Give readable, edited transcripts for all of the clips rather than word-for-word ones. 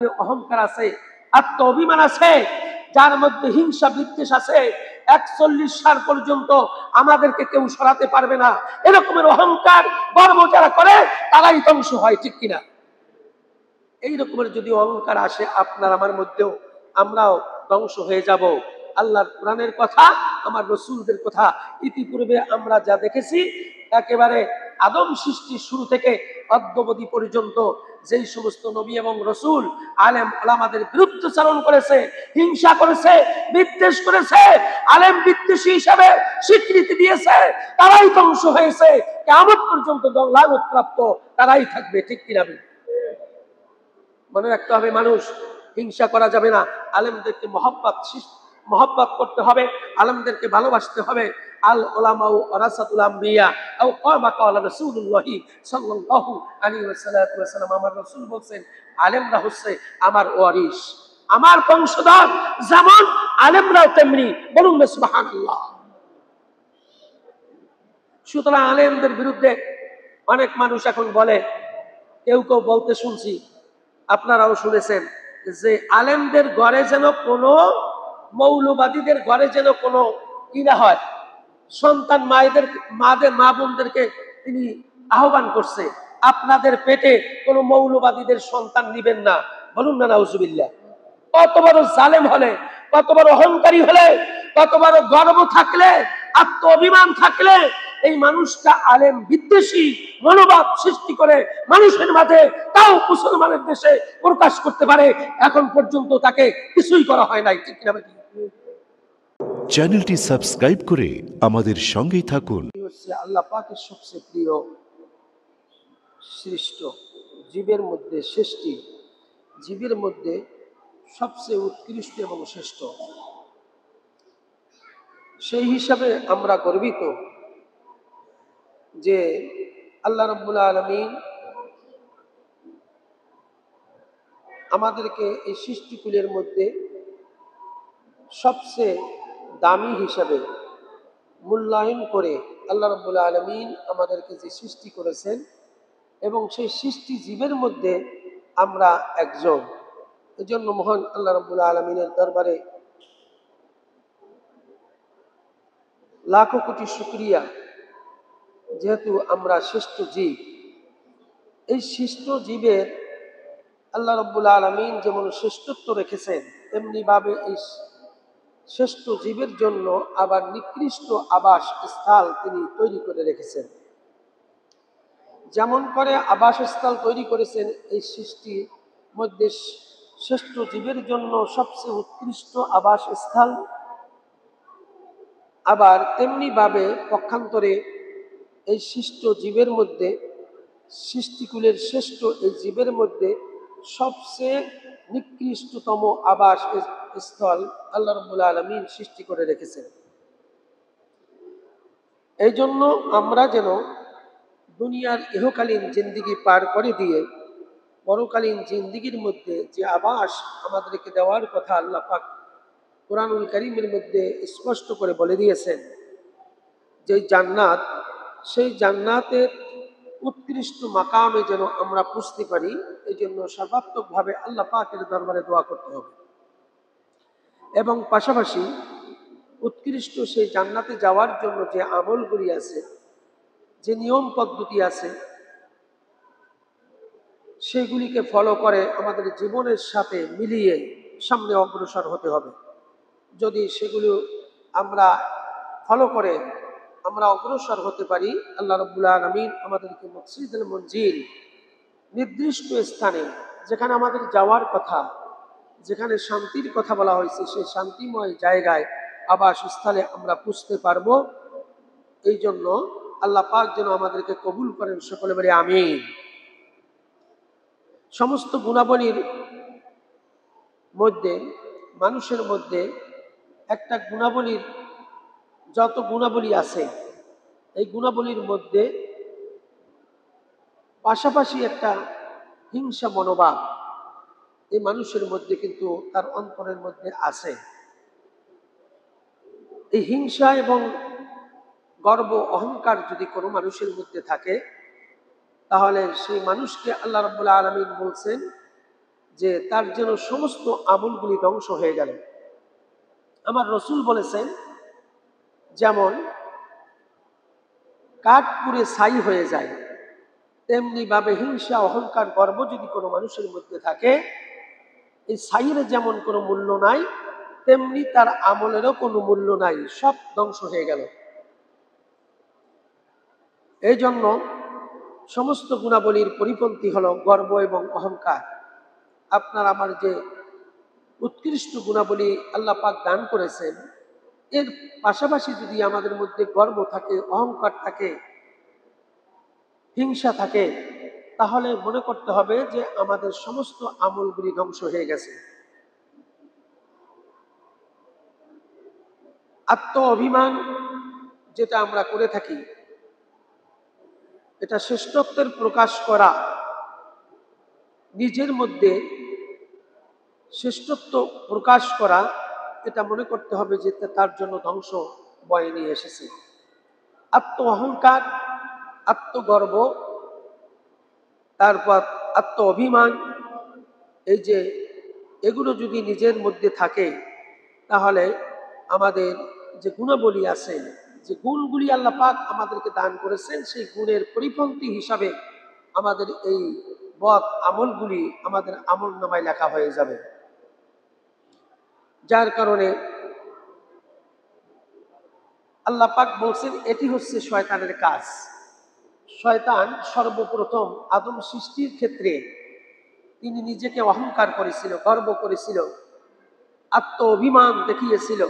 অহংকার আছে, আত্ম অভিমান আছে, যার মধ্যে হিংসা বিদ্বেষ আছে, ৪১ সাল পর্যন্ত আমাদেরকে কেউ সরাতে পারবে না। এরকমের অহংকার গর্ব যারা করে তারাই ধ্বংস হয়, ঠিক কিনা? এই রকমের যদি অহংকার আসে আপনার আমার মধ্যেও, আমরাও ধ্বংস হয়ে যাব। আল্লাহর কোরআনের কথা, আমার রসুলদের কথা ইতিপূর্বে আমরা যা দেখেছি, একেবারে আদম সৃষ্টির শুরু থেকে অদ্যাবধি পর্যন্ত যেই সমস্ত নবী এবং রসুল আলেম ওলামাদের বিরুদ্ধাচরণ করেছে, হিংসা করেছে, বিদ্বেষ করেছে, আলেম বিদ্বেষী হিসাবে স্বীকৃতি দিয়েছে, তারাই ধ্বংস হয়েছে। কিয়ামত পর্যন্ত লানত প্রাপ্ত তারাই থাকবে, ঠিক কিনা? মনে রাখতে হবে, মানুষ হিংসা করা যাবে না। আলেমদেরকে মহব্বত করতে হবে, আলেমদেরকে ভালোবাসতে হবে। আল উলামাউ ওয়ারাসাতুল আম্বিয়া আও কামা ক্বালা রাসূলুল্লাহি সাল্লাল্লাহু আলাইহি ওয়াসাল্লাম। আমার রাসূল বলেন, আলেমরা হচ্ছে আমার ওয়ারিস, আমার বংশধর, যেমন আলেমরাও তেমনি। বলুন না সুবহানাল্লাহ। সুতরাং আলেমদের বিরুদ্ধে অনেক মানুষ এখন বলে, কেউ কেউ বলতে শুনছি, আপনারাও শুনেছেন, যে আলেমদের ঘরে যেন কোনো মৌলবাদীদের ঘরে যেন কোনো কিনা হয়, সন্তান মা বোনদেরকে তিনি আহ্বান করছে, আপনাদের পেটে কোনো মৌলবাদীদের সন্তান নিবেন না। বলুন না নাউজুবিল্লাহ। কত বড় জালেম হলে, কত বড় অহংকারী হলে, কত বড় গর্ব থাকলে, আত্ম অভিমান থাকলে এই মানুষটা আলেম বিদ্বেষী মনোভাব সৃষ্টি করে মানুষের মাঝে, তাও মুসলমানের দেশে প্রকাশ করতে পারে। এখন পর্যন্ত তাকে কিছুই করা হয় নাই, ঠিক কিনা? চ্যানেলটি সাবস্ক্রাইব করে আমাদের সঙ্গেই থাকুন। আল্লাহ পাকের সবচেয়ে প্রিয় সৃষ্ট জীবের মধ্যে সৃষ্টি, জীবের মধ্যে সবচেয়ে উৎকৃষ্ট এবং শ্রেষ্ঠ। সেই হিসাবে আমরা গর্বিত যে আল্লাহ রাব্বুল আলামিন আমাদেরকে এই সৃষ্টিকুলের মধ্যে সবচেয়ে দামি হিসাবে মূল্যায়ন করে আল্লাহ রাব্বুল আলামিন আমাদেরকে যে সৃষ্টি করেছেন, এবং সেই সৃষ্টি জীবের মধ্যে আমরা একজন। এজন্য মহান আল্লাহ রাব্বুল আলামিনের দরবারে লাখো কোটি শুকরিয়া, যেহেতু আমরা শ্রেষ্ঠ জীব। এই শ্রেষ্ঠ জীবের আল্লাহ রাব্বুল আলামিন যেমন শ্রেষ্ঠত্ব রেখেছেন, তেমনি ভাবে এই শ্রেষ্ঠ জীবের জন্য আবার নিকৃষ্ট আবাস স্থল তিনি তৈরি করে রেখেছেন। যেমন করে আবাসস্থল তৈরি করেছেন এই সৃষ্টির মধ্যে শ্রেষ্ঠ জীবের জন্য সবচেয়ে উৎকৃষ্ট আবাসস্থল, আবার তেমনি ভাবে পক্ষান্তরে এই সৃষ্ট জীবের মধ্যে, সৃষ্টিকুলের শ্রেষ্ঠ এই জীবের মধ্যে সবচেয়ে নিকৃষ্টতম আবাস স্থল আল্লাহ রাব্বুল আলামিন সৃষ্টি করে রেখেছেন। এই জন্য আমরা যেন দুনিয়ার ইহকালীন জিন্দিগি পার করে দিয়ে পরকালীন জিন্দিগির মধ্যে যে আবাস আমাদেরকে দেওয়ার কথা আল্লাহ পাক কোরআনুল কারীমের মধ্যে স্পষ্ট করে বলে দিয়েছেন, যে জান্নাত, সেই জান্নাতের উৎকৃষ্ট মাকামে যেন আমরা পুষতে পারি, এই জন্য সর্বাত্মকভাবে আল্লাহ পাকের দরবারে দোয়া করতে হবে। এবং পাশাপাশি উৎকৃষ্ট সেই জান্নাতে যাওয়ার জন্য যে আমলগুলি আছে, যে নিয়ম পদ্ধতি আছে, সেগুলিকে ফলো করে আমাদের জীবনের সাথে মিলিয়ে সামনে অগ্রসর হতে হবে। যদি সেগুলো আমরা ফলো করে আমরা অগ্রসর হতে পারি, আল্লাহ রাব্বুল আলামিন আমাদেরকে মসজিদুল মনজিল, নির্দিষ্ট স্থানে যেখানে আমাদের যাওয়ার কথা, যেখানে শান্তির কথা বলা হয়েছে, সেই শান্তিময় জায়গায় আবাসস্থলে আমরা পুষতে পারবো। এই জন্য আল্লাহ পাক যেন আমাদেরকে কবুল করেন, সকলে বলি আমিন। সমস্ত গুণাবলীর মধ্যে, মানুষের মধ্যে একটা গুণাবলীর, যত গুণাবলী আছে এই গুণাবলীর মধ্যে পাশাপাশি একটা হিংসা মনোভাব এই মানুষের মধ্যে কিন্তু তার অন্তরের মধ্যে আছে। এই হিংসা এবং গর্ব অহংকার যদি কোনো মানুষের মধ্যে থাকে, তাহলে সেই মানুষকে আল্লাহ রাব্বুল আলামিন বলছেন যে তার যেন সমস্ত আমলগুলি ধ্বংস হয়ে গেল। আমার রসুল বলেছেন, যেমন কাঠ পুড়ে ছাই হয়ে যায়, তেমনি ভাবে হিংসা, অহংকার, গর্ব যদি কোনো মানুষের মধ্যে থাকে, এই ছাইয়ের যেমন কোনো মূল্য নাই, তেমনি তার আমলেরও কোনো মূল্য নাই, সব ধ্বংস হয়ে গেল। এই জন্য সমস্ত গুণাবলীর পরিপন্থী হলো গর্ব এবং অহংকার। আপনার আমার যে উৎকৃষ্ট গুণাবলী আল্লাহ পাক দান করেছেন, এর পাশাপাশি যদি আমাদের মধ্যে গর্ব থাকে, অহংকার থাকে, হিংসা থাকে, তাহলে মনে করতে হবে যে আমাদের সমস্ত আমলগুলি ধ্বংস হয়ে গেছে। আত্ম অভিমান যেটা আমরা করে থাকি, এটা শ্রেষ্ঠত্বের প্রকাশ করা, নিজের মধ্যে শ্রেষ্ঠত্ব প্রকাশ করা, এটা মনে করতে হবে যে তার জন্য ধ্বংস বয়ে নিয়ে এসেছে। আত্ম অহংকার, আত্মগর্ব, তারপর আত্ম অভিমান, এই যে এগুলো যদি নিজের মধ্যে থাকে, তাহলে আমাদের যে গুণাবলী আছে, যে গুণগুলি আল্লাহ পাক আমাদেরকে দান করেছেন, সেই গুণের পরিপন্থী হিসাবে আমাদের এই বদ আমলগুলি আমাদের আমল নামায় লেখা হয়ে যাবে। যার কারণে আল্লাহ পাক বলছেন, এটি হচ্ছে শয়তানের কাজ। শয়তান সর্বপ্রথম আদম সৃষ্টির ক্ষেত্রে তিনি নিজেকে অহংকার করেছিল, গর্ব করেছিল, আত্ম অভিমান দেখিয়েছিল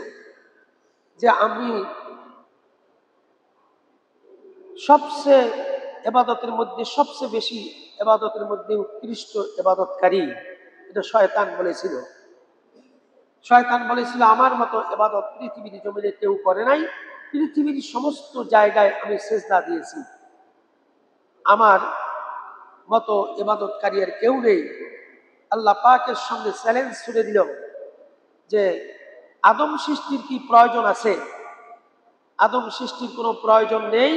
যে আমি সবচেয়ে এবাদতের মধ্যে, সবচেয়ে বেশি এবাদতের মধ্যে উৎকৃষ্ট এবাদতকারী। এটা শয়তান বলেছিল। শয়তান বলেছিল, আমার মতো এবাদত পৃথিবীর জমিনে কেউ করে নাই, পৃথিবীর সমস্ত জায়গায় আমি সেজদা দিয়েছি, আমার মতো ইবাদতকারী আর কেউ নেই। আল্লাহ পাকের সামনে চ্যালেঞ্জ ছুড়ে দিল যে আদম সৃষ্টির কি প্রয়োজন আছে? আদম সৃষ্টির কোনো প্রয়োজন নেই।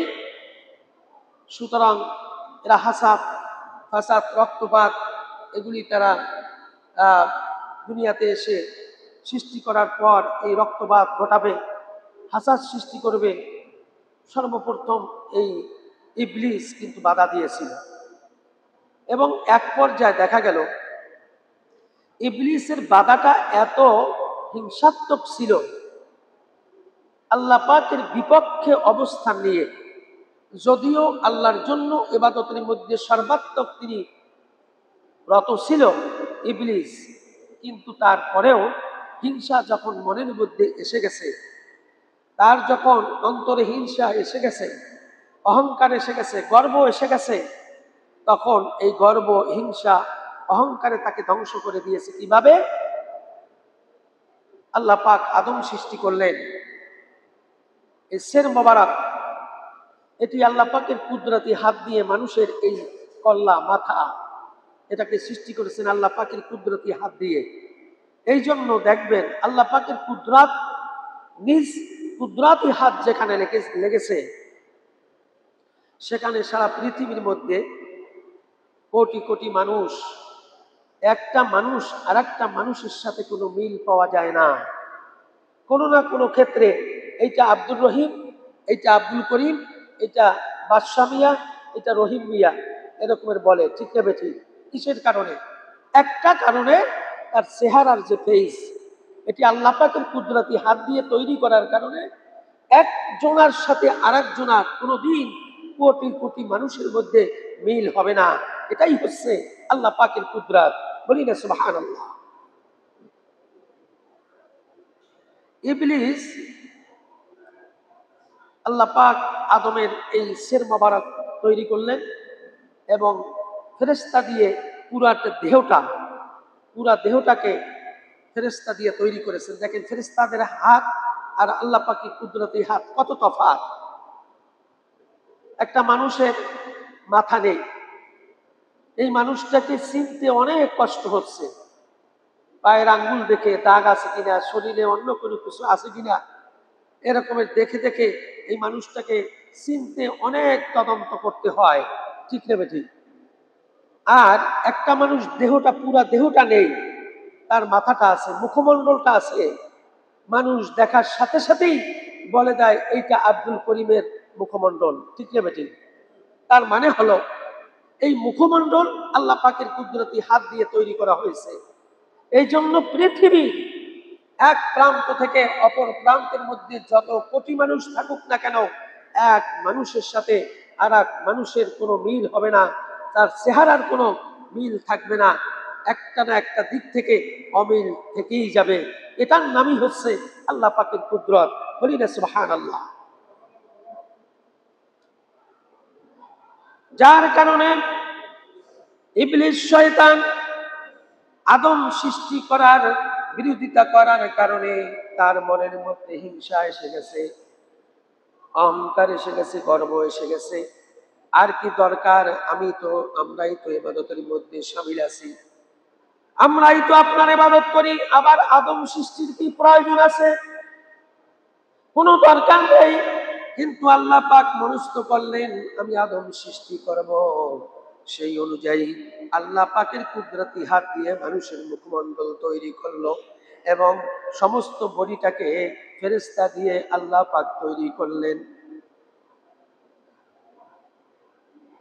সুতরাং এরা হাসাদ, ফাসাদ, রক্তপাত এগুলি তারা দুনিয়াতে এসে সৃষ্টি করার পর এই রক্তপাত ঘটাবে, হাসাদ সৃষ্টি করবে। সর্বপ্রথম এই ইবলিস কিন্তু বাধা দিয়েছিল, এবং এক পর্যায়ে দেখা গেল ইবলিসের বাধাটা এত হিংসাত্মক ছিল, আল্লাহ পাকের বিপক্ষে অবস্থান নিয়ে, যদিও আল্লাহর জন্য ইবাদতের মধ্যে সর্বাত্মক তিনি রত ছিল ইবলিস, কিন্তু তারপরেও হিংসা যখন মনের মধ্যে এসে গেছে, তার যখন অন্তরে হিংসা এসে গেছে, অহংকার এসে গেছে, গর্ব এসে গেছে, তখন এই গর্ব, হিংসা, অহংকারে তাকে ধ্বংস করে দিয়েছে। কিভাবে? আল্লাহ পাক আদম সৃষ্টি করলেন, এই সের মোবারক, এটি আল্লাহ পাকের কুদরতি হাত দিয়ে মানুষের এই কল্লা, মাথা, এটাকে সৃষ্টি করেছেন আল্লাহ পাকের কুদরতি হাত দিয়ে। এই জন্য দেখবেন আল্লাহ পাকের কুদরত, নিজ কুদরতি হাত যেখানে লেগেছে, সেখানে সারা পৃথিবীর মধ্যে কোটি কোটি মানুষ, একটা মানুষ আর একটা মানুষের সাথে কোনো মিল পাওয়া যায় না। কোনো না কোনো ক্ষেত্রে এইটা আব্দুর রহিম, এইটা আব্দুল করিম, এটা বাদশা মিয়া, এটা রহিম মিয়া, এরকমের বলে, ঠিক না বেঠিক? কিসের কারণে? একটা কারণে, তার চেহারার যে ফেস, এটি আল্লাহ পাকের কুদরতি হাত দিয়ে তৈরি করার কারণে একজনার সাথে আরেকজনার কোনোদিন কোটি কোটি মানুষের মধ্যে মিল হবে না। এটাই হচ্ছে আল্লাহ পাকের কুদরত। বলি না সুবহানাল্লাহ। ইবলিস, আল্লাহ পাক আদমের এই সের মোবারক তৈরি করলেন এবং ফেরেশতা দিয়ে পুরা দেহটাকে ফেরেশতা দিয়ে তৈরি করেছেন। দেখেন ফেরেশতাদের হাত আর আল্লাহ পাকের কুদরতি হাত কত তফাৎ। একটা মানুষের মাথা নেই, এই মানুষটাকে চিনতে অনেক কষ্ট হচ্ছে, পায়ের আঙ্গুল দেখে দাগ আছে কিনা, শরীরে অন্য কোনো কিছু আছে কিনা, এরকমের দেখে দেখে এই মানুষটাকে চিনতে অনেক তদন্ত করতে হয়, ঠিক নেবে ঠিক? আর একটা মানুষ দেহটা, পুরা দেহটা নেই, তার মাথাটা আছে, মুখমণ্ডলটা আছে, মানুষ দেখার সাথে সাথেই বলে দেয় এইটা আব্দুল করিমের মুখমণ্ডল, ঠিক না বেঠিক? তার মানে হলো এই মুখমণ্ডল আল্লাহ পাকের কুদরতি হাত দিয়ে তৈরি করা হয়েছে। এই জন্য পৃথিবীর এক প্রান্ত থেকে অপর প্রান্তের মধ্যে যত কোটি মানুষ থাকুক না কেন, এক মানুষের সাথে আর এক মানুষের কোনো মিল হবে না, তার চেহারার কোনো মিল থাকবে না, একটা না একটা দিক থেকে অমিল থেকেই যাবে। এটার নামই হচ্ছে আল্লাহ পাকের কুদরত। বলি না সুবহানাল্লাহ। যার কারণে ইবলিস শয়তান আদম সৃষ্টি করার বিরোধিতা করার কারণে তার মনের মধ্যে হিংসা এসে গেছে, অহংকার এসে গেছে, গর্ব এসে গেছে। আর কি দরকার? আমরাই তো ইবাদতের মধ্যে শামিল আছি, আমরাই তো আপনার ইবাদত করি, আবার আদম সৃষ্টির কি প্রয়োজন আছে? কোনো দরকার নেই। কিন্তু আল্লাহ পাক মনস্থ করলেন আমি আদম সৃষ্টি করব। সেই অনুযায়ী আল্লাহ পাকের কুদরতি হাত দিয়ে মানুষের মুখমণ্ডল তৈরি করলো এবং সমস্ত বডিটাকে ফেরেশতা দিয়ে আল্লাহ পাক তৈরি করলেন।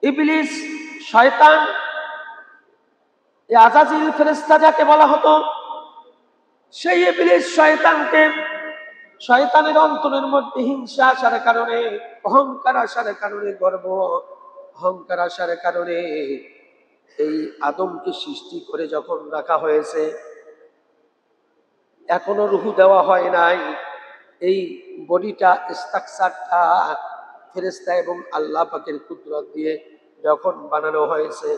ইবলিস শয়তান, এই আজাজিল ফেরেশতা যাকে বলা হতো, সেই ইবলিস শয়তানকে, শয়তানের অন্তরের মধ্যে হিংসা আসার কারণে, অহংকার আসার কারণে, গর্ব অহংকার আসার কারণে এই আদমকে সৃষ্টি করে যখন রাখা হয়েছে, এখনো রুহু দেওয়া হয় নাই, এই বডিটা, স্ট্রাকচারটা ফেরেশতা এবং আল্লাহ পাকের কুদরত দিয়ে যখন বানানো হয়েছে,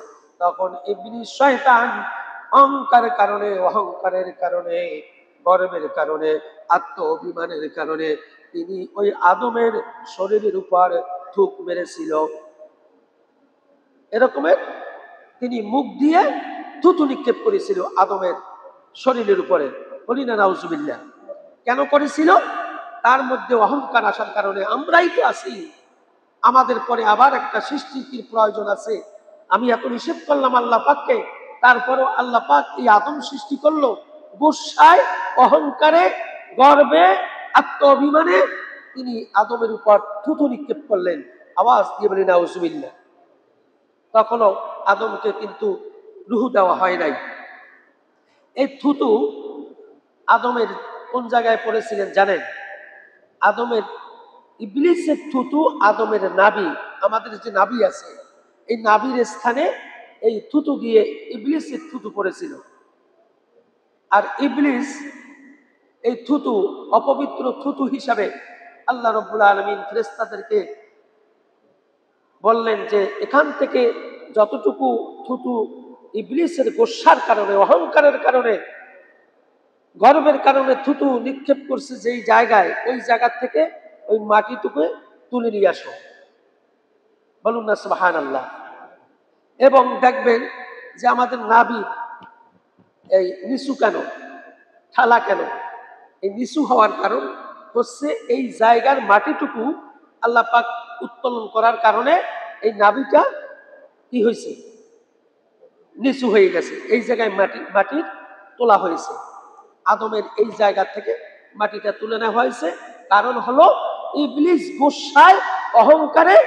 তখন ইবলিস শয়তান অহংকারের কারণে, অহংকারের কারণে, গর্বের কারণে, আত্ম অভিমানের কারণে তিনি ওই আদমের শরীরের উপর থুক মেরেছিল। এরকমের তিনি মুখ দিয়ে থুতু নিক্ষেপ করেছিল আদমের শরীরের উপরে। বলি না নাউজুবিল্লাহ। কেন করেছিল? তার মধ্যে অহংকার আসার কারণে। আমরাই তো আছি, আমাদের পরে আবার একটা সৃষ্টির প্রয়োজন আছে। আমি এত নিষেধ করলাম আল্লাহ পাককে, তারপরও আল্লাহ পাক এই আদম সৃষ্টি করলো গুসায়, অহংকারে, গর্বে, আত্ম অভিমানে তিনি আদমের উপর থুতু নিক্ষেপ করলেন। আওয়াজ দিয়ে বলি নাউজুবিল্লাহ। তখনও আদমকে কিন্তু রুহু দেওয়া হয় নাই। এই থুতু আদমের কোন জায়গায় পড়েছিলেন জানেন? আদমের, ইবলিসের থুতু আদমের নাভি, আমাদের যে নাভি আছে, এই নাভির স্থানে এই থুতু দিয়ে ইবলিসের থুতু পড়েছিল। আর ইবলিস এই থুতু, অপবিত্র থুতু হিসাবে আল্লাহ রাব্বুল আলামিন ফেরেশতাদেরকে বললেন যে এখান থেকে যতটুকু থুতু ইবলিসের গোসার কারণে, অহংকারের কারণে, গর্বের কারণে থুতু নিক্ষেপ করছে যেই জায়গায়, ওই জায়গা থেকে ওই মাটিটুকু তুলে নিয়ে আসো। বলুন না সুবহানাল্লাহ। এবং দেখবেন যে আমাদের নাভি এই নিচু কেন, ঠালা কেন? এই নিচু হওয়ার কারণ হচ্ছে এই জায়গার মাটিটুকু আল্লাহ পাক উত্তোলন করার কারণে এই নাভিটা কি হয়েছে? নিচু হয়ে গেছে। এই জায়গায় মাটির তোলা হয়েছে। আদমের এই জায়গা থেকে মাটিটা তুলে নেওয়া হয়েছে। কারণ হলো ইবলিস গোসায়, অহংকারে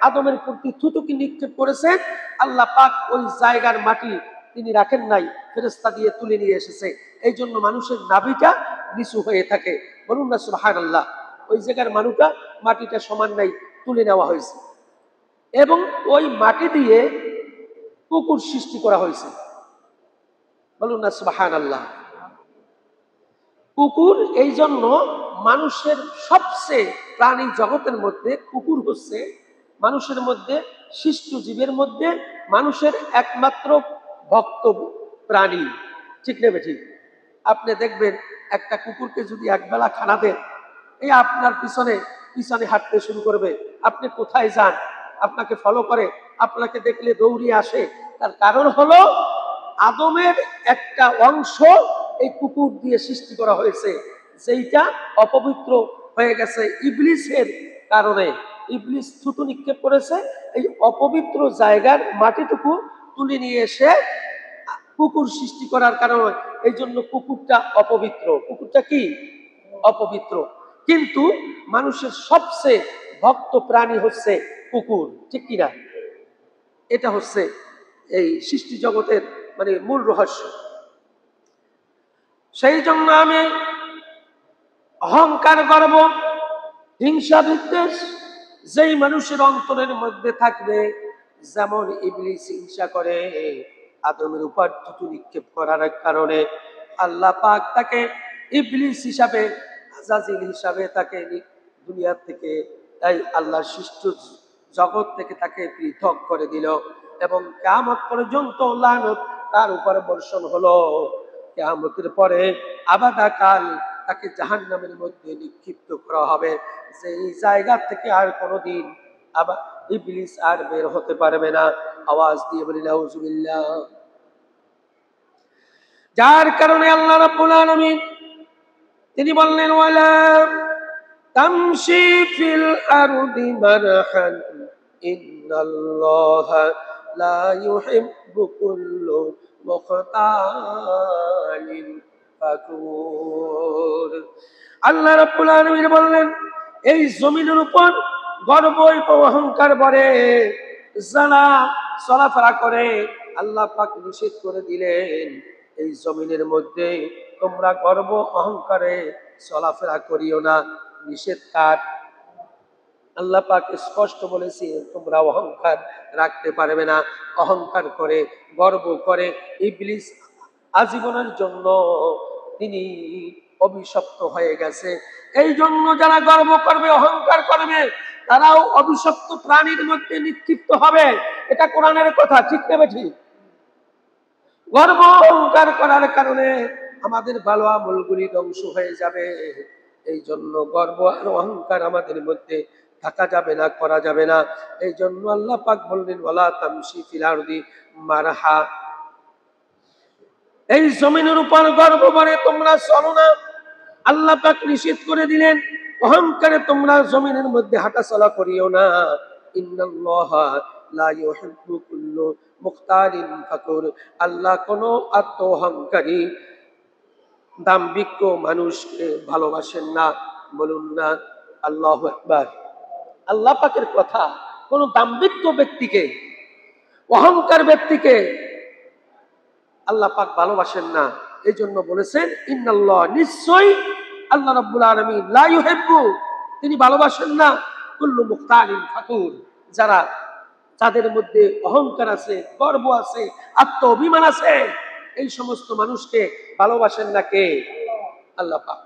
আদমের প্রতি থুতুকি নিক্ষেপ করেছেন। আল্লাহ পাক ওই জায়গার মাটি তিনি রাখেন নাই, ফেরেশতা দিয়ে তুলে নিয়ে এসেছে। এই জন্য মানুষের নাভিটা নিচু হয়ে থাকে। বলুন না সুবহানাল্লাহ। ওই জায়গার মাটিটা সমান নাই, তুলে নেওয়া হয়েছে। এবং ওই মাটি দিয়ে কুকুর সৃষ্টি করা হয়েছে। বলুন না সুবহানাল্লাহ। কুকুর এই জন্য মানুষের সবচেয়ে, প্রাণী জগতের মধ্যে কুকুর হচ্ছে মানুষের মধ্যে, শিষ্ট জীবের মধ্যে মানুষের একমাত্র ভক্ত প্রাণী, ঠিক নেবে ঠিক? আপনি দেখবেন একটা কুকুরকে যদি একবেলা খানা দেন, এই আপনার পিছনে পিছনে হাঁটতে শুরু করবে। আপনি কোথায় যান আপনাকে ফলো করে, আপনাকে দেখলে দৌড়িয়ে আসে। তার কারণ হলো আদমের একটা অংশ এই কুকুর দিয়ে সৃষ্টি করা হয়েছে, যেইটা অপবিত্র হয়ে গেছে ইবলিসের কারণে। ইবলিস থুতু নিক্ষেপ করেছে, এই অপবিত্র জায়গার মাটিটুকু তুলে নিয়ে এসে কুকুর সৃষ্টি করার কারণে এই জন্য কুকুরটা অপবিত্র। কুকুরটা কি? অপবিত্র। কিন্তু মানুষের সবচেয়ে ভক্ত প্রাণী হচ্ছে কুকুর, ঠিক কিনা? এটা হচ্ছে এই সৃষ্টি জগতের মানে মূল রহস্য। সেই জন্য আমি অহংকার, গর্ব, হিংসা, বিদ্বেষ যেই মানুষের অন্তরের মধ্যে থাকবে, যেমন ইবলিস হিংসা করে আদমের উপর থুতু নিক্ষেপ করার কারণে আল্লাহ পাক তাকে ইবলিস হিসাবে, আজাজিল হিসাবে তাকে দুনিয়া থেকে, তাই আল্লাহর সৃষ্ট জগৎ থেকে তাকে পৃথক করে দিল এবং কিয়ামত পর্যন্ত লানত তার উপরে বর্ষণ হলো। কিয়ামতের পরে আবাদাকাল তাকে জাহান্নামের মধ্যে নিক্ষিপ্ত করা হবে, যে এই জায়গা থেকে আর কোনোদিন আবার ইবলিস আর বের হতে পারবে না। আওয়াজ দিয়ে বলি নাউজুবিল্লাহ। যার কারণে আল্লাহ রাব্বুল আলামিন তিনি বললেন, ওয়ালা তামশি ফিল আরদি মারহান ইন্নাল্লাহা লা ইউহিব্বু কুল্লা মুখতালিন ফাকুর। আল্লাহ রাব্বুল আলামিন বললেন, এই জমিনের উপর গর্ব অহংকার ভরে যারা চলাফেরা করে, আল্লাহ পাক নিষেধ করে দিলেন এই জমিনের মধ্যে তোমরা গর্ব অহংকারে চলাফেরা করিও না। নিষেধ কার? আল্লাহ পাক স্পষ্ট বলেছে তোমরা অহংকার রাখতে পারবে না। অহংকার করে, গর্ব করে ইবলিস আজীবনের জন্য তিনি অভিশপ্ত হয়ে গেছে। এই জন্য যারা গর্ব করবে, অহংকার করবে, তারাও অভিশপ্ত প্রাণীর মধ্যে নিক্ষিপ্ত হবে। এটা কোরআনের কথা, ঠিক না ঠিক? গর্ব অহংকার করার কারণে আমাদের ভালো আমলগুলি ধ্বংস হয়ে যাবে। এই জন্য গর্ব আর অহংকার আমাদের মধ্যে থাকা যাবে না, করা যাবে না। এই জন্য আল্লাহ পাক বললেন, ওয়ালা তামশি ফিল আরদি মারহা, এই জমিনের উপর গর্ব করে তোমরা চলো না। আল্লাহ পাক নিষেধ করে দিলেন অহংকারে তোমরা জমিনের মধ্যে হাঁটাচলা করিও না। ইন্নাল্লাহা লা ইউহিব্বু কুল্লা মুখতালিন ফাকুর। আল্লাহ কোনো আত্ম অহংকারী দাম্ভিক মানুষকে ভালোবাসেন না। বলুন না আল্লাহু আকবার। আল্লাহ পাকের কথা, কোন দাম্ভিক ব্যক্তিকে, অহংকার ব্যক্তিকে আল্লাহ পাক ভালোবাসেন না। এই জন্য বলেছেন ইন্নাল্লাহ, নিশ্চয়ই আল্লাহ রাব্বুল আলামিন, লা ইউহিব্বু, তিনি ভালোবাসেন না কুল্লু মুখতালিন ফাকুর, যারা যাদের মধ্যে অহংকার আছে, গর্ব আছে, আত্ম অভিমান আছে, এই সমস্ত মানুষকে ভালোবাসেন না কে? আল্লাহ পাক।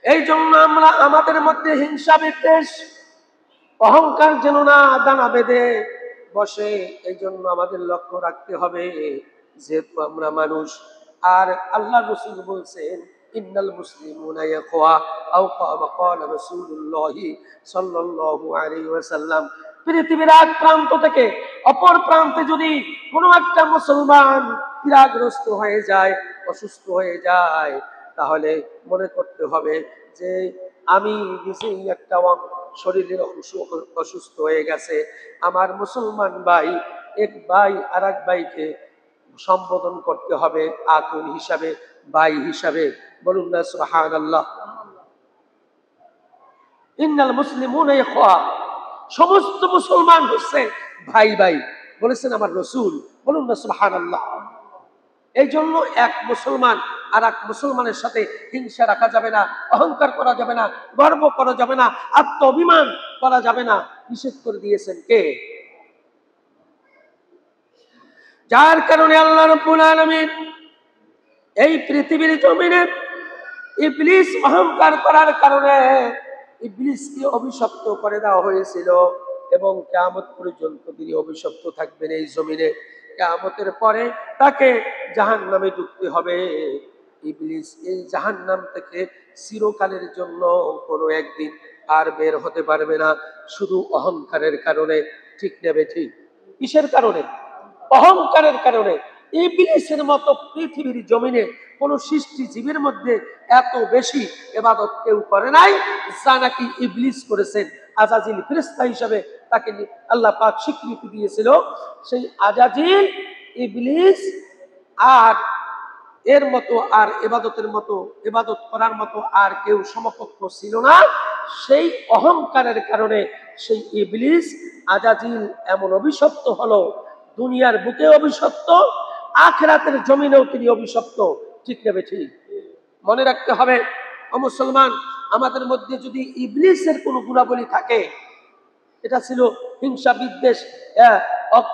এই জন্য আমরা আমাদের মধ্যে হিংসা, বিদ্বেষ, অহংকার যেন না দানা বেঁধে বসে। এই জন্য আমাদের লক্ষ্য রাখতে হবে, যেহেতু আমরা মানুষ। আর আল্লাহ রাসূল বলছেন ইন্নাল মুসলিমুনা ইখওয়া, আও কামা ক্বালা রাসূলুল্লাহি সাল্লাল্লাহু আলাইহি ওয়াসাল্লাম। পৃথিবীর এক প্রান্ত থেকে অপর প্রান্তে যদি কোনো একটা মুসলমান পীড়াগ্রস্ত হয়ে যায়, অসুস্থ হয়ে যায়, তাহলে মনে করতে হবে যে আমি নিজেই একটা শরীরের অংশ অসুস্থ হয়ে গেছে। আমার মুসলমান ভাই, এক ভাই আর এক ভাইকে সম্বোধন করতে হবে আকুল হিসাবে, ভাই হিসাবে। বলুন না সুবহানাল্লাহ। ইন্নাল মুসলিমুনা ইখওয়া, সমস্ত মুসলমান হচ্ছে ভাই ভাই, বলেছেন আমার রাসূল। বলুন না সুবহানাল্লাহ। এই জন্য এক মুসলমান আর এক মুসলমানের সাথে হিংসা রাখা যাবে না, অহংকার করা যাবে না, গর্ব করা যাবে না, আত্ম অভিমান করা যাবে না। নিষেধ করে দিয়েছেন কে? যার কারণে আল্লাহ রাব্বুল আলামিন এই পৃথিবীর জমিনে ইবলিস অহংকার করার কারণে ইবলিসকে অভিশপ্ত করে দেওয়া হয়েছিল এবং কিয়ামত পর্যন্ত তিনি অভিশপ্ত থাকবেন এই জমিনে। কিয়ামতের পরে তাকে জাহান্নামে ঢুকতে হবে। ইবলিস এই জাহান্নাম থেকে চিরকালের জন্য কোনো একদিন আর বের হতে পারবে না, শুধু অহংকারের কারণে। ঠিক নেবে ঠিক? কিসের কারণে? অহংকারের কারণে। ইবলিসের মতো পৃথিবীর জমিনে কোন সৃষ্টি জীবের মধ্যে এত বেশি ইবাদত কেউ করে নাই যা নাকি ইবলিস করেছেন। আজাজিল ফেরেশতা হিসাবে তাকে আল্লাহ পাক স্বীকৃতি দিয়েছিল। সেই আজাজিল, ইবলিস আর এর মতো আর ইবাদত করার মতো আর কেউ সমকক্ষ ছিল না। সেই অহংকারের কারণে সেই ইবলিস আজাজিল এমন অভিশপ্ত হলো, দুনিয়ার বুকে অভিশপ্ত, আখিরাতের জমিনেও তিনি অভিশপ্ত। ঠিক না ঠিক? মনে রাখতে হবে ও মুসলমান, আমাদের মধ্যে যদি ইবলিসের কোনো গুণাবলী থাকে, এটা ছিল হিংসা, বিদ্বেষ,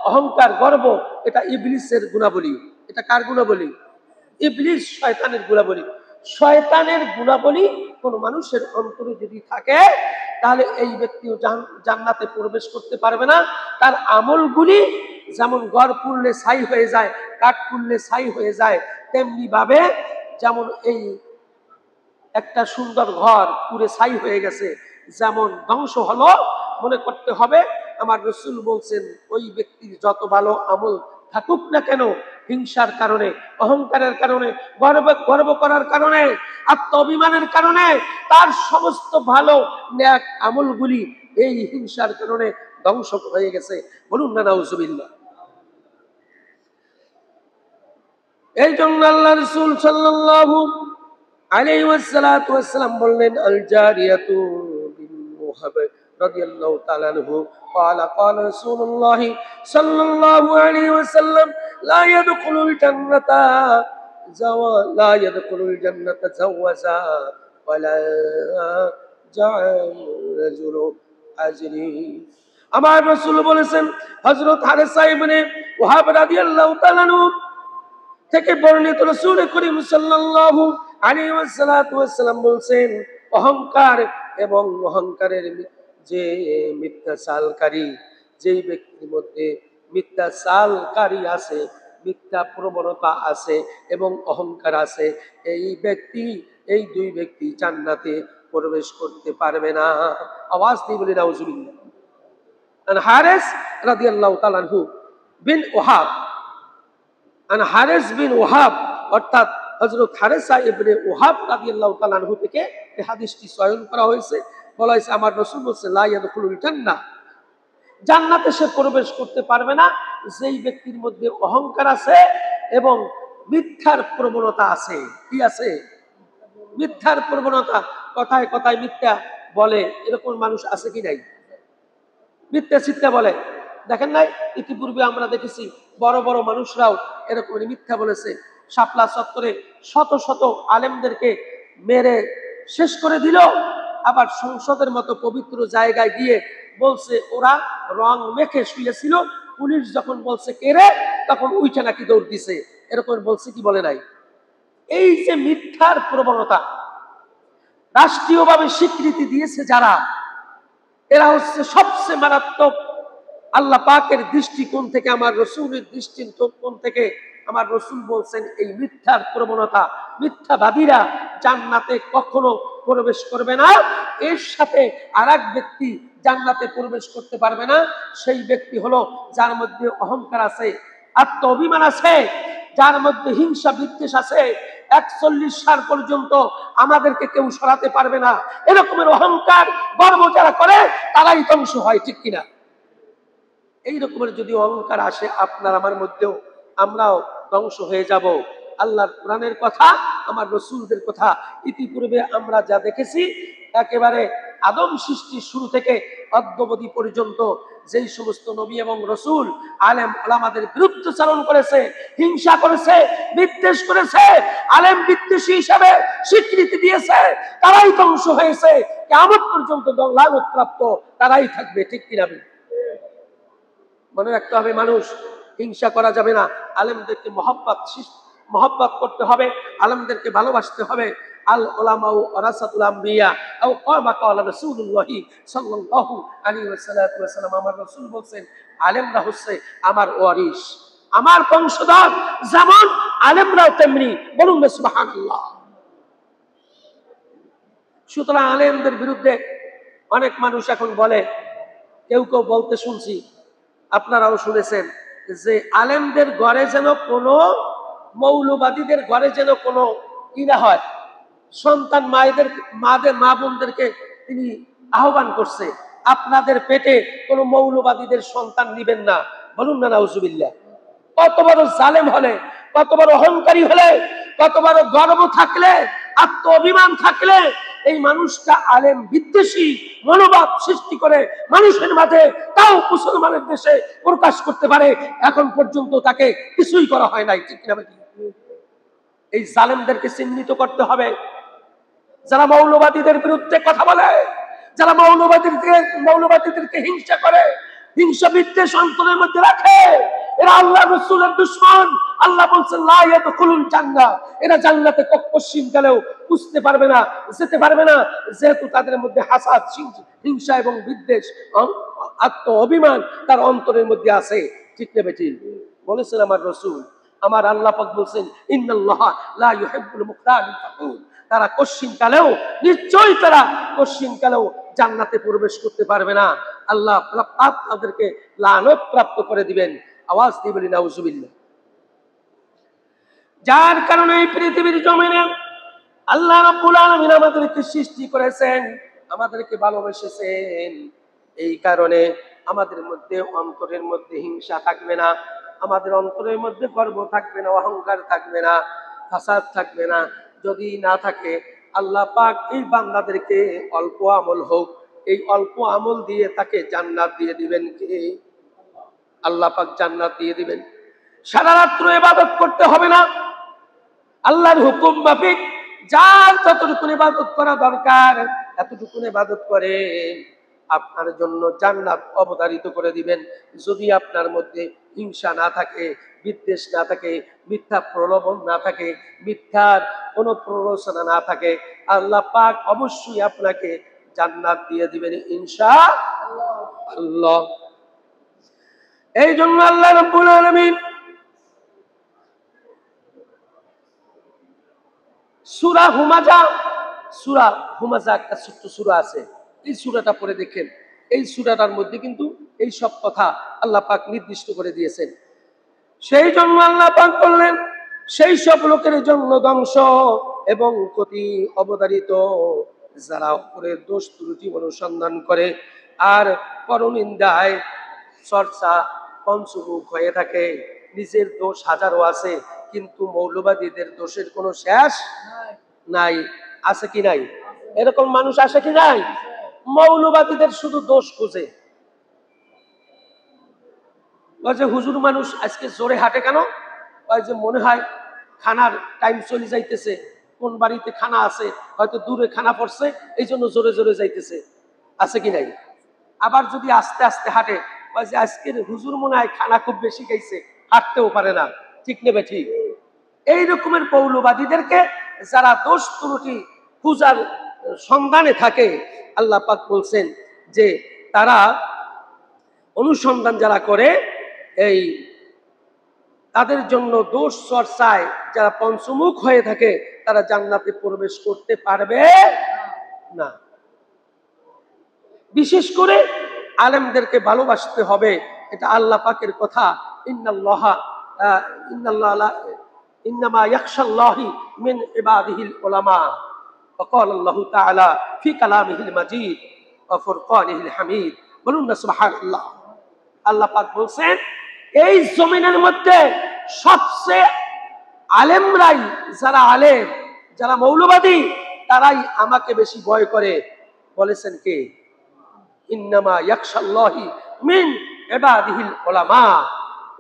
অহংকার, গর্ব, এটা ইবলিসের গুণাবলী। এটা কার গুণাবলী? ইবলিস, শয়তানের গুণাবলী। শয়তানের গুণাবলী কোন মানুষের অন্তরে যদি থাকে, তাহলে এই ব্যক্তিও জান্নাতে প্রবেশ করতে পারবে না। তার আমলগুলি যেমন গড় পুড়লে ছাই হয়ে যায়, কাঠ পুড়লে ছাই হয়ে যায়, তেমনি ভাবে যেমন এই একটা সুন্দর ঘর পুড়ে ছাই হয়ে গেছে, যেমন ধ্বংস হলো, মনে করতে হবে আমার রাসূল বলছেন ওই ব্যক্তির যত ভালো আমল থাকুক না কেন, হিংসার কারণে, অহংকারের কারণে, গর্ব করার কারণে, আত্ম অভিমানের কারণে তার সমস্ত ভালো নেক আমলগুলি এই হিংসার কারণে ধ্বংস হয়ে গেছে। বলুন না নাউজুবিল্লাহ। এই জন্য আল্লাহ রাসূল সাল্লাল্লাহু আলাইহি ওয়াসাল্লাম বললেন, আল জারিয়াতু বিন মুহাব রাদিয়াল্লাহু তাআলা আনহু قال قال رسول الله صلى الله عليه وسلم لا يدخل الجنة زوجا ولا جعل رجل أجري। আমার রাসূল বলেছেন, হযরত হারেসা ইবনে ওয়াহাব রাদিয়াল্লাহু তাআলা আনহু থেকে বর্ণিত, রাসূল করিম সাল্লাল্লাহু আলাইহি ওয়াসাল্লাম বলেছেন, অহংকার এবং অহংকারের যে মিথ্যাচালকারী, যেই ব্যক্তির মধ্যে মিথ্যাচালকারী আছে, মিথ্যা প্রবণতা আছে এবং অহংকার আছে, এই দুই ব্যক্তি জান্নাতে প্রবেশ করতে পারবে না। আওয়াজ দিয়ে বলি নাউজুবিল্লাহ। আন হারিস রাদিয়াল্লাহু তাআলা আনহু বিন ওয়াহাব, আন হারিস বিন ওয়াহাব অর্থাৎ হযরত হারেসা ইবনে ওয়াহাব রাদিয়াল্লাহু তাআলা আনহু থেকে এই হাদিসটি চয়ন করা হয়েছে। বলা হয়েছে আমার রাসূল বলেছেন, লা ইয়াদখুলুল জান্নাহ, জান্নাতে সে প্রবেশ করতে পারবে না যেই ব্যক্তির মধ্যে অহংকার আছে এবং মিথ্যার প্রবণতা আছে। কি আছে? মিথ্যার প্রবণতা, কথায় কথায় মিথ্যা বলে, এরকম মানুষ আছে কি নাই? মিথ্যা চিত্তা বলে, দেখেন নাই? ইতিপূর্বে আমরা দেখেছি বড় বড় মানুষরাও এরকম মিথ্যা বলেছে। শাপলা চত্বরে শত শত আলেমদেরকে মেরে শেষ করে দিল, আবার সংসদের মতো পবিত্র জায়গায় গিয়ে বলছে ওরা রং মেখে শুয়েছিল, পুলিশ যখন বলছে কেরে, তখন উইঠে নাকি দৌড় দিছে। এরকম বলছে কি বলে নাই? এই যে মিথ্যার প্রবণতা রাষ্ট্রীয়ভাবে স্বীকৃতি দিয়েছে যারা, এরা হচ্ছে সবচেয়ে মারাত্মক। আল্লাহ পাকের দৃষ্টিকোণ থেকে, আমার রাসূলের দৃষ্টিকোণ থেকে আমার রাসূল বলছেন, এই মিথ্যার প্রবণতা, মিথ্যাবাদীরা জান্নাতে কখনো প্রবেশ করবে না। এর সাথে আরেক ব্যক্তি জান্নাতে প্রবেশ করতে পারবে না। সেই ব্যক্তি হলো যার মধ্যে অহংকার আছে, আত্ম অভিমান আছে, যার মধ্যে হিংসা, বিদ্বেষ আছে। 41 সাল পর্যন্ত আমাদেরকে কেউ সরাতে পারবে না। এরকমের অহংকার, গর্ব যারা করে তারাই ধ্বংস হয়। ঠিক কিনা? এই রকমের যদি অহংকার আসে আপনার আমার মধ্যেও, আমরাও ধ্বংস হয়ে যাব। আল্লাহর কোরআনের কথা, আমার রাসূলদের কথা ইতিপূর্বে আমরা যা দেখেছি, একেবারে আদম সৃষ্টির শুরু থেকে অদ্যাবধি পর্যন্ত যেই সমস্ত নবী এবং রাসূল আলেম ওলামাদের বিরুদ্ধাচরণ করেছে, হিংসা করেছে, বিদ্বেষ করেছে, আলেম বিদ্বেষী হিসাবে স্বীকৃতি দিয়েছে, তারাই ধ্বংস হয়েছে। কিয়ামত পর্যন্ত লানত প্রাপ্ত তারাই থাকবে। ঠিক কিনা? মনে রাখতে হবে, মানুষ হিংসা করা যাবে না। আলেমদেরকে মহব্বত করতে হবে, আলেমদেরকে ভালোবাসতে হবে। আল উলামাউ ওয়ারাসাতুল আম্বিয়া আও কামা ক্বালা রাসূলুল্লাহ সাল্লাল্লাহু আলাইহি ওয়াসাল্লাম, আমার রাসূল বলেন, আলেমরা হচ্ছে আমার ওয়ারিস, আমার বংশধর, যেমন আলেমরাও তেমনি। বলুন না সুবহানাল্লাহ। সুতরাং আলেমদের বিরুদ্ধে অনেক মানুষ এখন বলে, কেউ কেউ বলতে শুনছি, আপনারাও শুনেছেন, যে আলেমদের ঘরে যেন কোনো, মৌলবাদীদের ঘরে যেন কোনো কি না হয়, সন্তান মা বোনদেরকে তিনি আহ্বান করছে, আপনাদের পেটে কোনো মৌলবাদীদের সন্তান নিবেন না, বলুন না নাউজুবিল্লাহ। কত বড় জালেম হলে, কত বড় অহংকারী হলে, কত বড় গর্ব থাকলে, আত্ম অভিমান থাকলে এই মানুষটা আলেম বিদ্বেষী মনোভাব সৃষ্টি করে মানুষের মাঝে, তাও মুসলমানের দেশে প্রকাশ করতে পারে। এখন পর্যন্ত তাকে কিছুই করা হয় নাই, ঠিক না? এই জালেমদেরকে চিহ্নিত করতে হবে। যারা মৌলবাদীদের বিরুদ্ধে কথা বলে, যারা মৌলবাদীদেরকে হিংসা করে, হিংসা বিদ্বেষ অন্তরের মধ্যে রাখে, এরা আল্লাহ রাসূলের দুশমন। আল্লাহ বলছেন লা ইয়াদখুলুল জান্নাহ, এরা জান্নাতে কখনো বুঝতে পারবে না, যেতে পারবে না, যেহেতু তাদের মধ্যে হাসাদ, হিংসা এবং বিদ্বেষ, আত্ম অভিমান তার অন্তরের মধ্যে আছে, ঠিক না বেটি? বলেছেন আমার রাসূল, আমার আল্লাহ পাক বলছেন ইন্নাল্লাহা লা ইউহিব্বুল মুখতালিন ফাকুর, তারা কশিনকালেও, নিশ্চয়ই তারা কশিনকালেও জান্নাতে প্রবেশ করতে পারবে না। আল্লাহ পাক তাদেরকে লানত প্রাপ্ত করে দিবেন। আওয়াজ দিয়ে বলি নাউজুবিল্লাহ। যার কারণে এই পৃথিবীর জমিনে আল্লাহ রাব্বুল আলামিন আমাদেরকে সৃষ্টি করেছেন, আমাদেরকে ভালোবেসেছেন। এই কারণে আমাদের মধ্যে, অন্তরের মধ্যে হিংসা থাকবে না, আমাদের অন্তরের মধ্যে গর্ব থাকবে না, অহংকার থাকবে না, ফাসাদ থাকবে না। যদি না থাকে, আল্লাহ পাক এই বান্দাদেরকে অল্প আমল হোক, এই অল্প আমল দিয়ে তাকে জান্নাত দিয়ে দিবেন। কে? আল্লাহ পাক জান্নাত দিয়ে দিবেন। সারা রাত্র ইবাদত করতে হবে না, আল্লাহর হুকুম মাফিক যার যতটুকু ইবাদত করা দরকার এতটুকু ইবাদত করে, আপনার জন্য জান্নাত অবধারিত করে দিবেন। যদি আপনার মধ্যে হিংসা না থাকে, বিদ্বেষ না থাকে, মিথ্যা প্রলোভন না থাকে, মিথ্যার কোনো প্ররোচনা না থাকে, আল্লাহ পাক অবশ্যই আপনাকে জান্নাত দিয়ে দিবেন ইনশাআল্লাহ। এই জন্য আল্লাহ রাব্বুল আলামিন সূরা হুমাজা একটা ছোট্ট সূরা আছে, এই সূরাটা পড়ে দেখেন। এই সূরাটার মধ্যে কিন্তু এই সব কথা আল্লাহ পাক নির্দিষ্ট করে দিয়েছেন। সেই জন্য আল্লাহ পাক বললেন, সেই সব লোকের জন্য ধ্বংস এবং ক্ষতি অবধারিত যারা অপরের দোষ ত্রুটি অনুসন্ধান করে আর পরনিন্দায় চর্চা পঞ্চমুখ হয়ে থাকে। নিজের দোষ হাজারো আছে, কিন্তু মৌলবাদীদের দোষের কোনো শেষ নাই। আছে কি নাই? এরকম মানুষ আছে কি নাই? মৌলবাদীদের শুধু দোষ খুঁজে। ওই যে হুজুর মানুষ আজকে জোরে হাঁটে কেন? ওই যে মনে হয় খানার টাইম চলে যাইতেছে, কোন বাড়িতে খানা আছে, হয়তো দূরে খানা পড়ছে, এই জন্য জোরে জোরে যাইতেছে। আছে কি নাই? আবার যদি আস্তে আস্তে হাঁটে, ওই যে আজকের হুজুর মনে হয় খানা খুব বেশি খাইছে, হাঁটতেও পারে না, ঠিক নেবে ঠিক। এই রকমের মৌলবাদীদেরকে যারা দোষ ত্রুটি খুঁজার সন্ধানে থাকে, আল্লাহ পাক বলছেন যে তারা অনুসন্ধান যারা করে, এই তাদের জন্য দোষ চর্চায় যারা পঞ্চমুখ হয়ে থাকে, তারা জান্নাতে প্রবেশ করতে পারবে না। বিশেষ করে আলেমদেরকে ভালোবাসতে হবে, এটা আল্লাহ পাকের কথা। ইন্নামা ইয়াখশাল্লাহি মিন ইবাদিহিল উলামা ওয়া ক্বালা আল্লাহু তাআলা ফি কালামিহিল মাজিদ ওয়া ফুরকানিহিল হামিদ। বলুন না সুবহানাল্লাহ। আল্লাহ পাক বলছেন, এই জমিনের মধ্যে সবচেয়ে আলেমরাই, যারা আলেম, যারা মৌলবাদী, তারাই আমাকে বেশি ভয় করে। বলেছেন কে? ইন্নামা ইয়াখশাল্লাহি মিন ইবাদিহিল উলামা।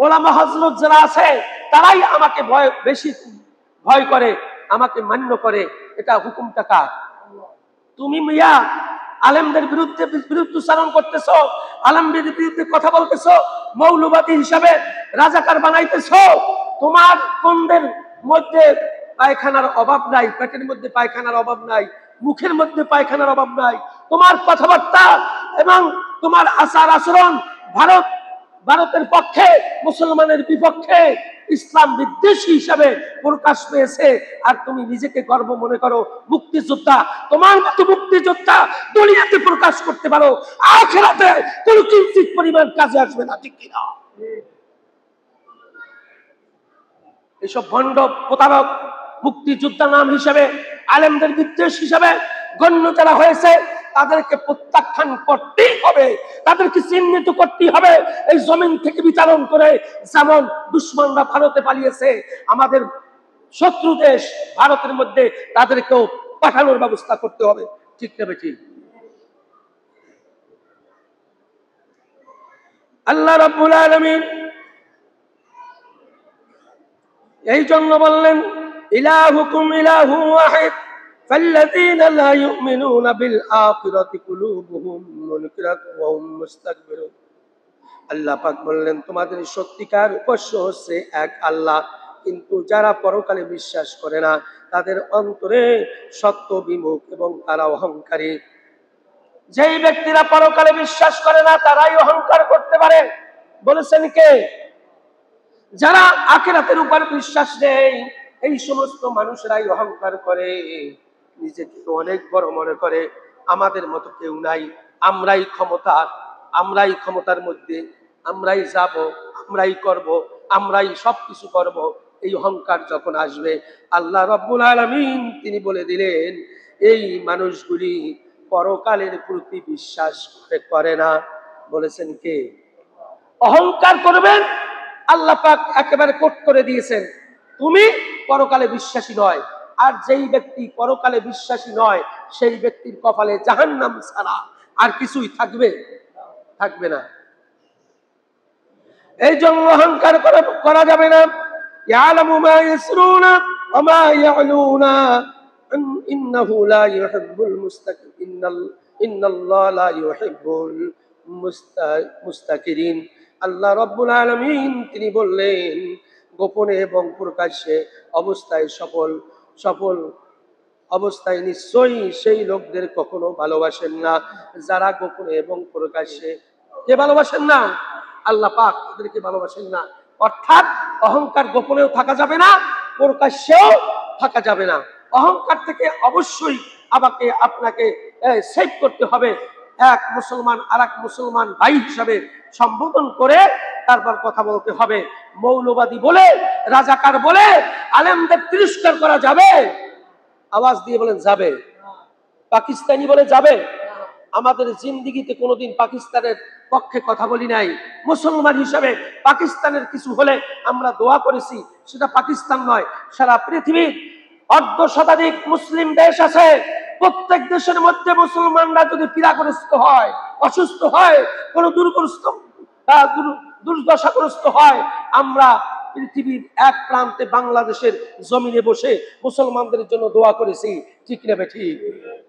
উলামা হযরত যারা আছে তারাই আমাকে বেশি ভয় করে, আমাকে মান্য করে। এটা হুকুমটা কার? তুমি মিয়া আলেমদের বিরুদ্ধচারণ করতেছো, আলেমদের বিরুদ্ধে কথা বলতেছো, মৌলবাদী হিসাবে রাজাকার বানাইতেছো। তোমার কন্দের মধ্যে পায়খানার অভাব নাই, পেটের মধ্যে পায়খানার অভাব নাই, মুখের মধ্যে পায়খানার অভাব নাই। তোমার কথাবার্তা এবং তোমার আচার আচরণ ভারতের পক্ষে, মুসলমানের বিপক্ষে, ইসলাম বিদ্বেষী হিসাবে প্রকাশ পেয়েছে। আর তুমি নিজেকে গর্ব মনে করো মুক্তিযোদ্ধা। তোমার মতো মুক্তিযোদ্ধা দুনিয়াতে প্রকাশ করতে পারো, আখিরাতে কোনো কিঞ্চিত পরিমাণ কাজে আসবে না, ঠিক কিনা? এসব ভণ্ড প্রতারক মুক্তিযোদ্ধা নাম হিসাবে, আলেমদের বিদ্বেষ হিসাবে গণ্য যারা হয়েছে, তাদেরকে প্রত্যাখ্যান করতেই হবে, তাদেরকে চিহ্নিত করতেই হবে এই জমিন থেকে বিতাড়ন করে। যেমন দুশ্মনরা ভারতে পালিয়েছে, আমাদের শত্রু দেশ ভারতের মধ্যে তাদেরকেও পাঠানোর ব্যবস্থা করতে হবে। ঠিক না ঠিক? আল্লাহ রাব্বুল আলামিন এই জন্য বললেন, ইলাহুকুম ইলাহু ওয়াহিদ ফাল্লাযীনা লা ইউমিনুনা বিল আখিরাতি কুলুবুহুম মুনকিরাতুন ওয়া হুম মুস্তাকবিরুন। আল্লাহ পাক বললেন, তোমাদের সত্যিকার উপাস্য হচ্ছে এক আল্লাহ, কিন্তু যারা পরকালে বিশ্বাস করে না তাদের অন্তরে সত্য বিমুখ এবং তারা অহংকারী। যেই ব্যক্তিরা পরকালে বিশ্বাস করে না তারাই অহংকার করতে পারে, বলেছেন কে? যারা আখিরাতের উপর বিশ্বাস নেই এই সমস্ত মানুষরাই অহংকার করে, নিজেকে অনেক বড় মনে করে, আমাদের মতো কেউ নাই, আমরাই ক্ষমতার মধ্যে, আমরাই যাব, আমরাই করব, আমরাই সবকিছু করব। এই অহংকার যখন আসবে, আল্লাহ রাব্বুল আলামিন তিনি বলে দিলেন, এই মানুষগুলি পরকালের প্রতি বিশ্বাস করে না। বলেছেন কে? অহংকার করবেন, আল্লাহ পাক একেবারে কোট করে দিয়েছেন, তুমি পরকালে বিশ্বাসী নয়। আর যেই ব্যক্তি পরকালে বিশ্বাসী নয় সেই ব্যক্তির কপালে জাহান্নাম ছাড়া আর কিছুই থাকবে না। এই জন্য অহংকার করা যাবে না। ইয়ালামু মা ইয়াসরুনা ওয়া মা ইয়ালুনা ইন্নাহু লা ইউহিব্বুল মুস্তাকবিরিন ইন্নাল্লাহা লা ইউহিব্বুল মুস্তাকিরিন। আল্লাহ রাব্বুল আলামিন তিনি বললেন, গোপনে এবং প্রকাশ্যে অবস্থায় সফল অবস্থায় নিশ্চয়ই সেই লোকদের কখনো ভালোবাসেন না যারা গোপনে এবং প্রকাশ্যে কে ভালোবাসেন না? আল্লাহ পাক তাদেরকে ভালোবাসেন না। অর্থাৎ অহংকার গোপনেও থাকা যাবে না, প্রকাশ্যেও থাকা যাবে না। অহংকার থেকে অবশ্যই আপনাকে সেভ করতে হবে। এক মুসলমান আর এক মুসলমান ভাই হিসাবে সম্বোধন করে তারপর কথা বলতে হবে। মৌলবাদী বলে, রাজাকার বলে আলেমদের তিরস্কার করা যাবে? আওয়াজ দিয়ে বলেন যাবে। পাকিস্তানি বলে যাবে? আমাদের জিন্দিগিতে কোনোদিন পাকিস্তানের পক্ষে কথা বলি নাই। মুসলমান হিসাবে পাকিস্তানের কিছু হলে আমরা দোয়া করেছি, সেটা পাকিস্তান নয়, সারা পৃথিবীর অর্ধশতাধিক মুসলিম দেশ আছে। প্রত্যেক দেশের মধ্যে মুসলমানরা যদি পীড়াগ্রস্ত হয়, অসুস্থ হয়, কোন দুর্দশাগ্রস্ত হয়, আমরা পৃথিবীর এক প্রান্তে বাংলাদেশের জমিনে বসে মুসলমানদের জন্য দোয়া করেছি। ঠিক না ঠিক?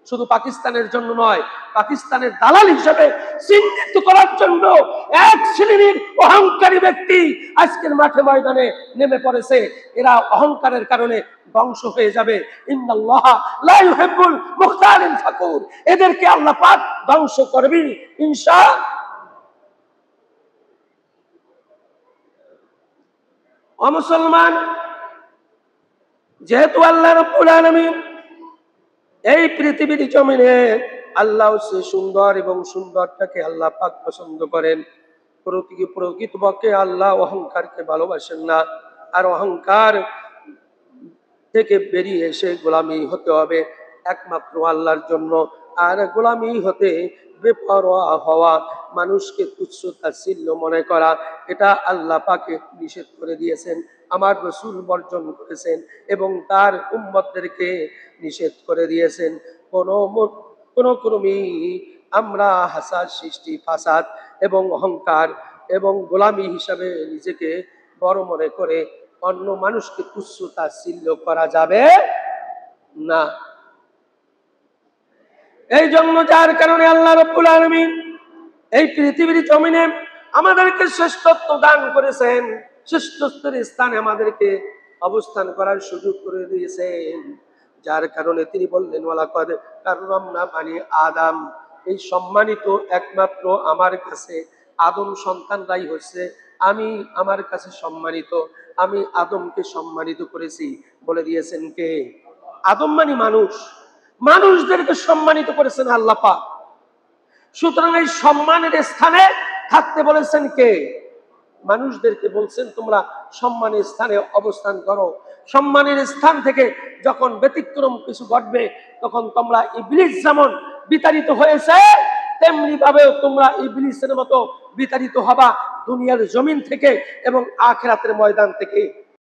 শুধু পাকিস্তানের জন্য নয়, পাকিস্তানের দালাল হিসেবে চিহ্নিত করার জন্য এক শ্রেণীর অহংকারী ব্যক্তি আজকের মাঠে ময়দানে নেমে পড়েছে। এরা অহংকারের কারণে ধ্বংস হয়ে যাবে। ইন্নাল্লাহা লা ইউহিব্বুল মুখতালিন ফাকুর। এদেরকে আল্লাহ পাক ধ্বংস করবেন ইনশাআল্লাহ। ও মুসলমান, যেহেতু আল্লাহ রাব্বুল আলামিন এই পৃথিবীর জমিনে আল্লাহ সে সুন্দর এবং সুন্দরটাকে আল্লাহ পাক পছন্দ করেন, প্রকৃতপক্ষে আল্লাহ অহংকারকে ভালোবাসেন না। আর অহংকার থেকে বেরিয়ে এসে গোলামি হতে হবে একমাত্র আল্লাহর জন্য। আর গোলামি হতে বেপরোয়া হওয়া, মানুষকে তুচ্ছ তাচ্ছিল্য মনে করা, এটা আল্লাহ পাকে নিষেধ করে দিয়েছেন, আমার রাসূল বর্জন করেছেন এবং তার উম্মতদেরকে নিষেধ করে দিয়েছেন। কোন ক্রমেই আমরা হাসাদ সৃষ্টি, ফাসাদ এবং অহংকার এবং গোলামি হিসাবে নিজেকে বড় মনে করে অন্য মানুষকে তুচ্ছ তাচ্ছিল্য করা যাবে না। এই জন্য যার কারণে আল্লাহ রাব্বুল আলামিন এই পৃথিবীর জমিনে আমাদেরকে শ্রেষ্ঠত্ব দান করেছেন, শ্রেষ্ঠত্বের স্থানে আমাদেরকে অবস্থান করার সুযোগ করে দিয়েছেন। যার কারণে তিনি বললেন, ওয়ালাকাদ কাররামনা বানি আদম। এই সম্মানিত একমাত্র আমার কাছে, আদম সন্তানরাই হচ্ছে আমি আমার কাছে সম্মানিত। আমি আদমকে সম্মানিত করেছি। বলে দিয়েছেন কে? আদম মানে মানুষ, মানুষদেরকে সম্মানিত করেছেন আল্লাহ পাক। সুতরাং এই সম্মানের স্থানে থাকতে বলেছেন কে? মানুষদেরকে বলছেন তোমরা সম্মানের স্থানে অবস্থান করো। সম্মানের স্থান থেকে যখন ব্যতিক্রম কিছু ঘটবে তখন তোমরা ইবলিস যেমন বিতাড়িত হয়েছে, তেমনি ভাবেও তোমরা ইবলিসের মতো বিতাড়িত হবা দুনিয়ার জমিন থেকে এবং আখিরাতের ময়দান থেকে।